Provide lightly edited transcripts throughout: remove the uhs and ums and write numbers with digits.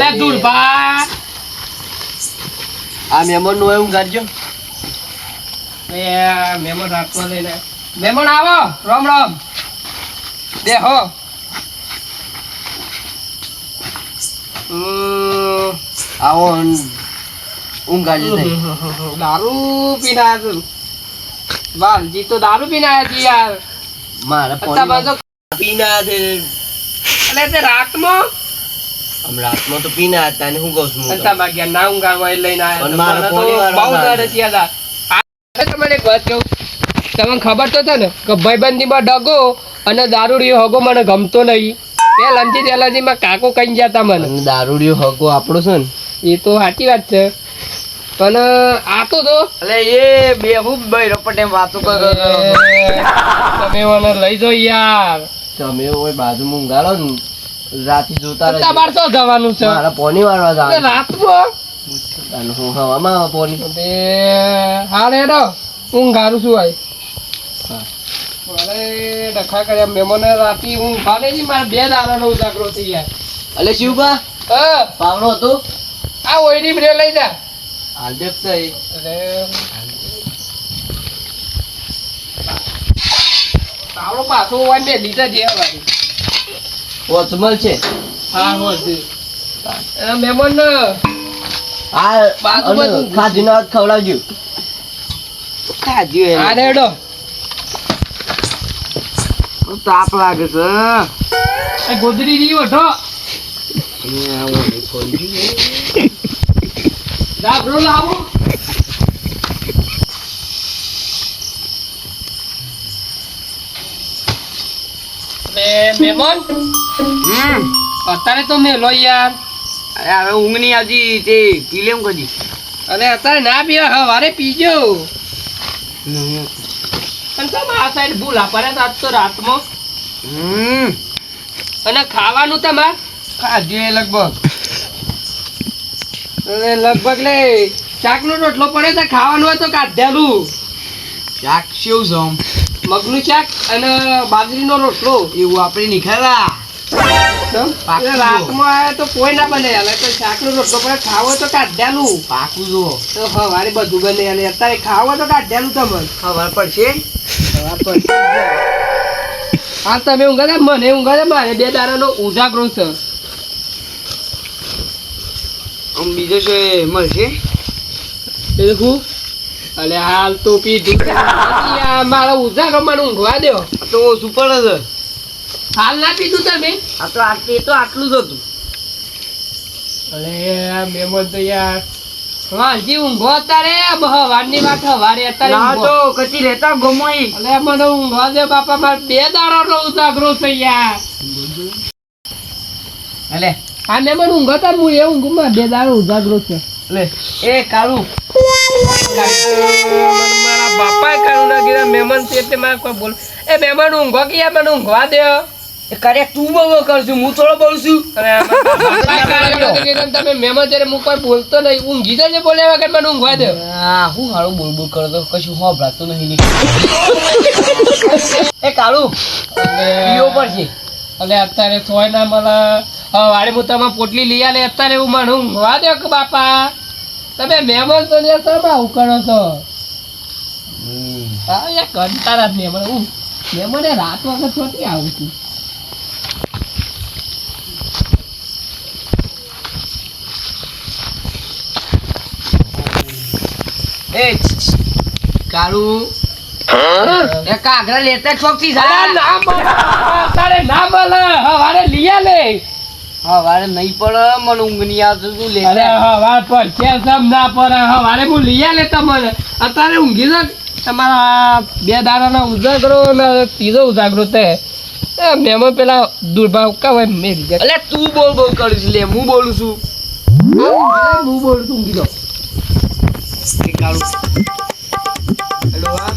અલે દુર્ભા આ મહેમાન નું એવું કરજો એ મહેમાન રાખવા લઈને મહેમાન આવો રામ રામ બેહો આવો ઊંઘ કાઢી થઈ દારૂ પીને આવ્યા તું વાલજી તો દારૂ પીને આવ્યા છે યાર મારે પીના છે એટલે તે રાતમાં રાતમાં તો પીના હતા ને હું કહું છું તમારા ઘેર ના ઊંઘાડવા લઈને આવ્યા બહુ દરદ યાદ તમને એક વાત કહું તમને ખબર તો છે ને કે ભાઈબંધીમાં ડગો અને દારૂડિયો હગો મને ગમતો નહીં પેલાથી તેલાજીમાં કાકો કઈ જતા મને દારૂડિયો હગો આપણો છે ને એ તો સાચી વાત છે પણ આ તો એટલે એ બેહૂબ બૈરો પટેલ વાતો કરો તમે મને લઈ જાઓ યાર તમે ઓય બાજુમાં ઊંઘાડો ને રાતે જોતા રહેજો તમારે તો જવાનું છે મારા પોની વાળવા જવાનું રાતમાં હું હવામાં પોની તે હારે હેડો ઊંઘારું છું આય અરે ડખા કર્યા મેમોને રાતી હું ભાલે જી મારે 2 દાડાનો ઉજાગરો થઈ યાર અલે શિવબા પાવડો હતો આ ઓયડી બ્રે લઈ જા હાલ દેખ સહી અરે પાવડો પાછો હોય બે લીધા જે વાળી ઓચમલ છે હા હોતી મેમોન આ બાજુ ખાધીનો હાથ ખવડાવજો ખાધ્યો આ રેડો તાપ લાગે છે એ ગોદરી રી ઓઠો ડાબરો લાવો મેમોન અત્યારે તો મેલો યાર અરે હવે ઊંઘ નહીં આવતી તે પી લેમ કદી અને અત્યારે ના પીવા હવારે પીજો પણ તમે આ સાઈડ ભૂલા પડે આજ તો રાતમાં અને ખાવાનું તમારે ખાધ્યું લગભગ લગભગ લે શાકનો રોટલો પડે તો ખાવાનું હોય તો કાઢેલું શાક શું જમ મગનું શાક અને બાજરીનો રોટલો એવું આપણે નહીં ખાવા રાતમાં આવે તો કોઈ ના બને હાલે તો શાકનો રોટલો પડે ખાવો તો કાઢેલું પાકું જુઓ તો હવારે બધું બને હાલે અત્યારે ખાવો તો કાઢેલું તમને ખબર પડશે હા તમે ઊંઘા મને ઊંઘા મારે 2 દાડાનો ઉજાગરો છે બીજો છે મળશે દેખું અલે હાલ તો પીધું મારા ઉજાગરો મને ઊંઘવા દો તો ઓછું પડે છે હાલ ના પીધું તમે આ તો આટલું જ હતું અલે મેમન તો યાર વાલજી ઊંઘો અત્યારે હવારની વાત હવારે અત્યારે ના તો કચી રહેતા ગમોઈ અલે મને ઊંઘવા દે બાપા મારે 2 દાડાનો ઉજાગરો છે યાર અલે હા મેમન ઊંઘો તો હું એ ઊંઘું માં 2 દાડાનો ઉજાગરો છે લે એ કાળું મારા બાપા કાળું ના ગીરા મેમન છે એટલે મારે કોઈ બોલ એ મેમન ઊંઘો કે યાર મને ઊંઘવા દે કરે તું બહુ કરશું હું થોડો બોલું છું તમે મેમન છે હું કોઈ બોલતો નહીં ઊંઘી જશે બોલે વગર મને ઊંઘવા દે હા હું હારું બોલ બોલ કરતો કશું હોભરાતું નહીં એ કાળું પીવો પડશે અને અત્યારે સોય ના મળે વાડે હું તમે પોટલી લઈ આલે અત્યારે હું મને ઊંઘવા દો કે બાપા તમે મહેમાન તો ને તમે આવું કરો છો હા યાર કંટાળા જ મહેમાન હું મહેમાને રાત વખત છોટી આવું છું એ કાળું એ કાગરા લેતા ચોકથી ના મળે અત્યારે ના મળે હવારે લઈ આલે હવારે નહીં પડે મને ઊંઘ નહીં આવતું તું લે અરે હવાર પર છે સમ ના પર હવારે હું લઈ આલે તમને અત્યારે ઊંઘી જ તમારા 2 દાડાના ઉજાગરો ને 3જો ઉજાગરો તે મહેમાન પેલા દુર્ભાવ કા હોય મેરી જાય અલે તું બોલ બોલ કરીશ લે હું બોલું છું હું બોલું છું ઊંઘી દો કાળું હેલો હા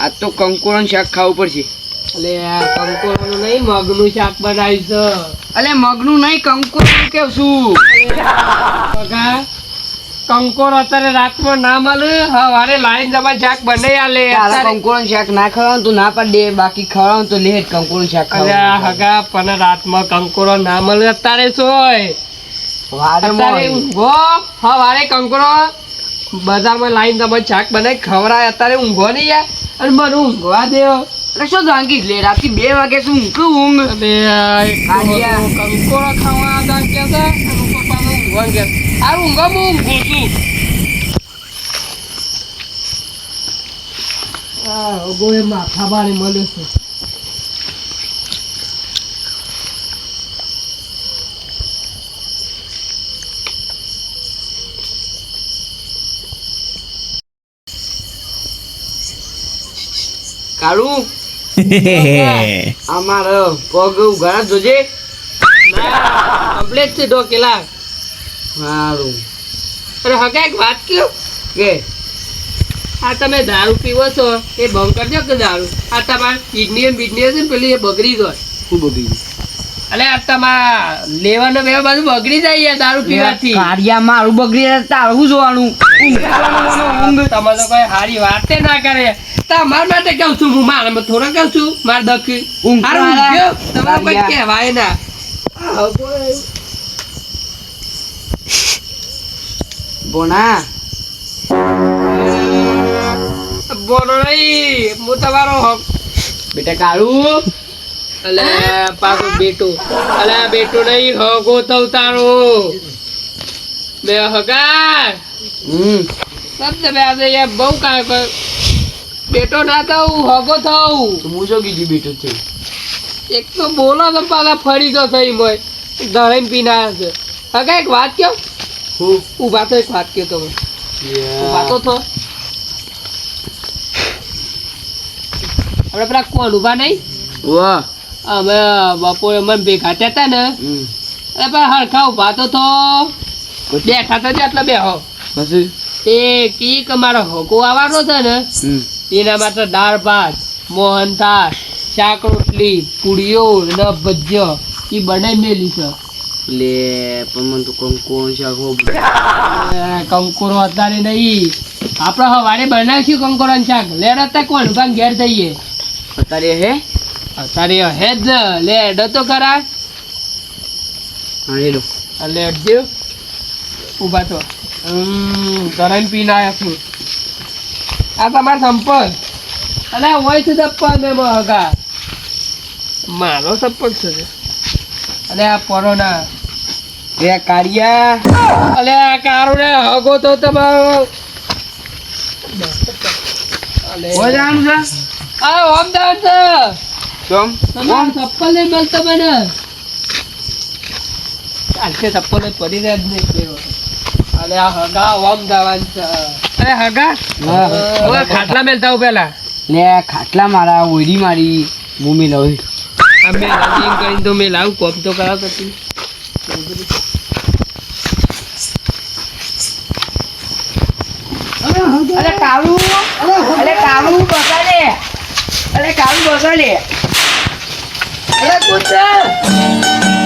આ તો કંકોરણ શાક ખાવું પડશે એટલે આ કંકોરાનું નહીં મગનું શાક બનાવ્યું છે અલે મગનું નહીં કંકોર કેવું છું હગા કંકોર અત્યારે રાતમાં ના મળે હવારે લાઈન જમા શાક બનાવી આલે તારા અત્યારે- કંકોરનું શાક ના ખાવાનું તું ના પાડ દે બાકી ખવડાવું તો લે જ કંકોરનું શાક અલ્યા ખાવાનું હગા પણ રાતમાં કંકોરો ના મળે અત્યારે શું હોય વારે અત્યારે ઊંઘો હવારે કંકોરો બજારમાં લાઈન તમે શાક બનાવી ખવડાય અત્યારે ઊંઘો નહીં યાર અને મને ઊંઘવા દેવો એટલે શું જાંગી લે રાતે 2 વાગે શું ઊંઘ ઊંઘ અબે કાઢ્યા. કંકોરો ખાવા હતા કે છે અને પપ્પાને ઊંઘવા ગયા આ ઊંઘો હું ઊંઘું છું ગોએ માથા બારે મળ્યો છે કાળું અમારો પગ ઉઘાડા જોજે કમ્પ્લેટ છે ઢોકેલા સારું અરે હગા એક વાત કયો કે આ તમે દારૂ પીવો છો એ બંધ કરજો કે દારૂ આ તમારે કિડની છે ને પેલી એ બગડી જાય ખૂબ બગડી એટલે આ તમારા લેવાનો બે બધું બગડી જાય યાર દારૂ પીવાથી કાર્યા મારું બગડી જાય તારું શું જોવાનું ઊંઘ કરવાનું મને ઊંઘ તમે તો કોઈ સારી વાતે ના કરે તમારા માટે કહું છું હું મારા થોડા કહું છું મારે દખી ઊંઘ હારું કરાયા. ઊંઘ્યો, તમારે કોઈ કાર્યા. કહેવાય ના બોના બોલો નહીં હું તમારો બેટા કાળું અલે પાછો બેટો અલે બેટો નહીં હગો થઉ તારો બે હગા સબ તમે આજે યાર બહુ કાંઈ કર બેટો ના થવું હગો થવું તો હું શું કીધું બેટું છે એક તો બોલો તો પાછા ફરી જો થઈ મોય ધરાઈને પીના છે હગા એક વાત કહો હું ઊભા તો એક વાત કહો તમે ઊભા તો થો આપણે પેલા કોણ ઊભા નહીં વાહ અમે બપોરે મને ભેગા થયા હતા ને એટલે પેલા હરખા ઊભા તો થો બેઠા તો જ એટલે બેહો પછી એ કી કે મારો હોકો આવવાનો છે ને એના માટે દાળ ભાત મોહનથાળ શાક રોટલી પૂરીઓ ને ભજીયો એ બનાવી મેલી છે લે પણ મને તો કંકોર શાક હો કંકોરો અત્યારે નહીં આપણે સવારે બનાવીશું કંકોરાનું શાક લેડ અત્યારે કોણ ભાગ ઘેર થઈએ અત્યારે હે અત્યારે હે જ ને લેડ તો ખરા હા હેલો લેડ જેવ ઊભા તો ધરાઈને પીને આવ્યા છું આ તમારો સંપર્ક અલે હોય છે ચપ્પલ મેં હગા મારો સંપર્ક છે અલે આ પરોના એ કાળિયા અલે આ કારો ને હગો તો તમારો અલે હો જવાનું છે આ અમદાવાદ છે કેમ તમારો ચપ્પલ નહીં મળતો મને ચાલશે ચપ્પલ જ પડી રહ્યા જ નહીં કેવો અલે આ હગા અમદાવાદ છે અરે હગા હા. હવે ખાટલા મેલતા હું પેલા લે ખાટલા મારા ઓયડી મારી મમ્મી લવ અમે રાજી કરીને તો મેં લાવું કોમ તો કરાવ પછી અરે કાળુ અરે કાળુ બસા લે અરે કાળુ બસા લે અરે કૂતરા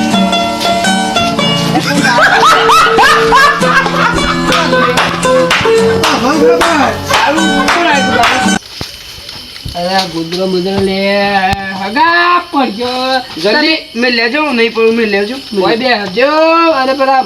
અરે ગુદરો મુદરો લે હગા પડ્યો જલ્દી મેં લેજો નહીં પડું મેં લેજો કોઈ બે હજો અને પેલા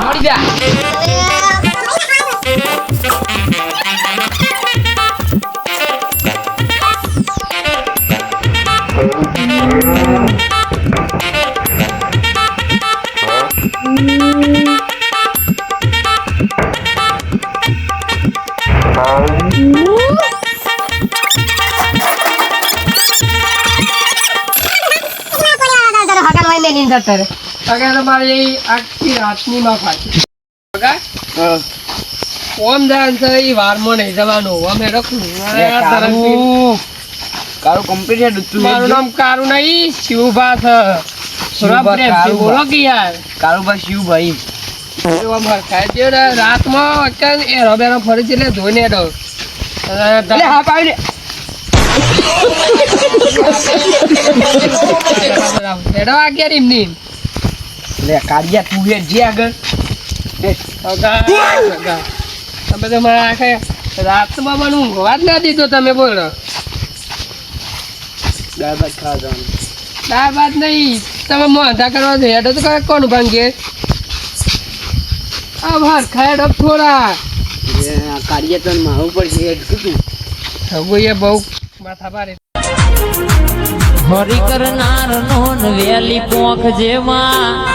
મળી જા નહીં જતા રે અગર તમારે આખી રાતની માં ફાટી અગા હા. ઓમ જાન છે એ વારમાં નહીં જવાનું અમે રખું લે, કાળું. કાળું complete છે, તું મારું લેજો. નામ કારું નહીં શિવભા છે થોડા શિવભા, પ્રેમથી કારુભા. બોલો કે યાર કાળુભાઈ શિવભાઈ. એવા ભરખાય છે ને રાતમાં અચાનક એ રબેરો ફરી છે એટલે ધોઈને હેડો લે હા પાડી લે હેડો આગળ એમની લે, કાળિયા તું હેડ જે આગળ. અગા તમે તો મારા આખે રાતમાં મને ઊંઘવા જ ના દીધો તમે બોલો દાળ ભાત ખાવા જવાનું. દાળ ભાત નહીં તમે મોંધા કરવા દો હેડો તો કોણ ભાંગે આ ભાર ખાયડો થોડા લે, આ કાળિયા તને મારવું પડશે, હેડ કીધું. સગુએ બહુ માથા પાડે હરી કરનાર નો વેલી પોખ જેમાં